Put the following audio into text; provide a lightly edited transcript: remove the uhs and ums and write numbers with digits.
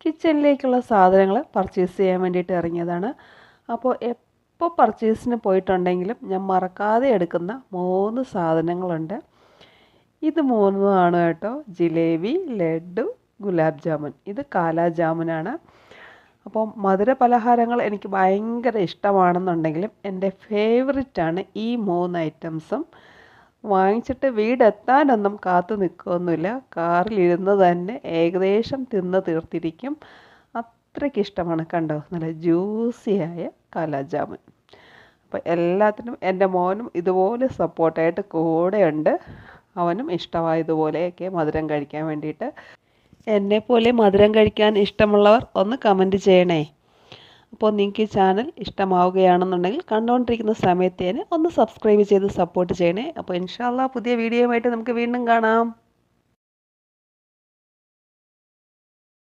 കിച്ചണിലേക്കുള്ള സാധനങ്ങൾ പർച്ചേസ് ചെയ്യാൻ വേണ്ടിയിട്ട് ഇറങ്ങിയതാണ്. അപ്പോൾ എപ്പോൾ പർച്ചേസിന് പോയിട്ടുണ്ടെങ്കിലും ഞാൻ മറക്കാതെ എടുക്കുന്ന 3 സാധനങ്ങളുണ്ട്. ഇത് 3ആണ് കേട്ടോ. ജിലേബി, ലഡ്ഡു, ഗുലാബ് ജാമുൻ. ഇത് കാലാ ജാമുനാണ്. അപ്പോൾ മധുര പലഹാരങ്ങൾ എനിക്ക് ഭയങ്കര ഇഷ്ടമാണെന്നുണ്ടെങ്കിലും എൻ്റെ ഫേവറിറ്റാണ് ഈ 3 ഐറ്റംസും. വാങ്ങിച്ചിട്ട് വീടെത്താനൊന്നും കാത്തു നിൽക്കുകയൊന്നുമില്ല. കാറിലിരുന്ന് തന്നെ ഏകദേശം തിന്ന് തീർത്തിരിക്കും. അത്രയ്ക്ക് ഇഷ്ടമാണ്. കണ്ടോ, നല്ല ജ്യൂസിയായ കാലാ ജാമുൻ. അപ്പോൾ എല്ലാത്തിനും എൻ്റെ മോനും ഇതുപോലെ സപ്പോർട്ടായിട്ട് കൂടെയുണ്ട്. അവനും ഇഷ്ടമായി ഇതുപോലെയൊക്കെ മധുരം കഴിക്കാൻ വേണ്ടിയിട്ട്. എന്നെപ്പോലെ മധുരം കഴിക്കാൻ ഇഷ്ടമുള്ളവർ ഒന്ന് കമൻറ്റ് ചെയ്യണേ. അപ്പോൾ നിങ്ങൾക്ക് ഈ ചാനൽ ഇഷ്ടമാവുകയാണെന്നുണ്ടെങ്കിൽ കണ്ടുകൊണ്ടിരിക്കുന്ന സമയത്തേന് ഒന്ന് സബ്സ്ക്രൈബ് ചെയ്ത് സപ്പോർട്ട് ചെയ്യണേ. അപ്പോൾ ഇൻഷാ അല്ലാഹ് പുതിയ വീഡിയോയുമായിട്ട് നമുക്ക് വീണ്ടും കാണാം.